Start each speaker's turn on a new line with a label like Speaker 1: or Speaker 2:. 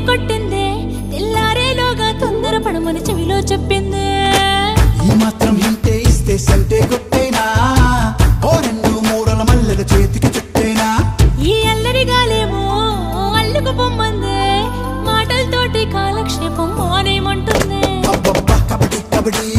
Speaker 1: కొట్టిందే తెల్లారేలోగా తొందర పడమని చెవిలో చెప్పిందే
Speaker 2: ఈ మాత్రం హింటే ఇస్తే సంటే కొట్టేనా ఓ రెండు మూడల మల్లెల చేతికి చుట్టేనా
Speaker 1: ఈ అల్లరి గాలేమో అల్లుకు పొమ్మందే మాటలతోటి కాలక్షేపం మానేమంటుందే
Speaker 2: అబ్బబ్బా కబడ్డీ కబడ్డీ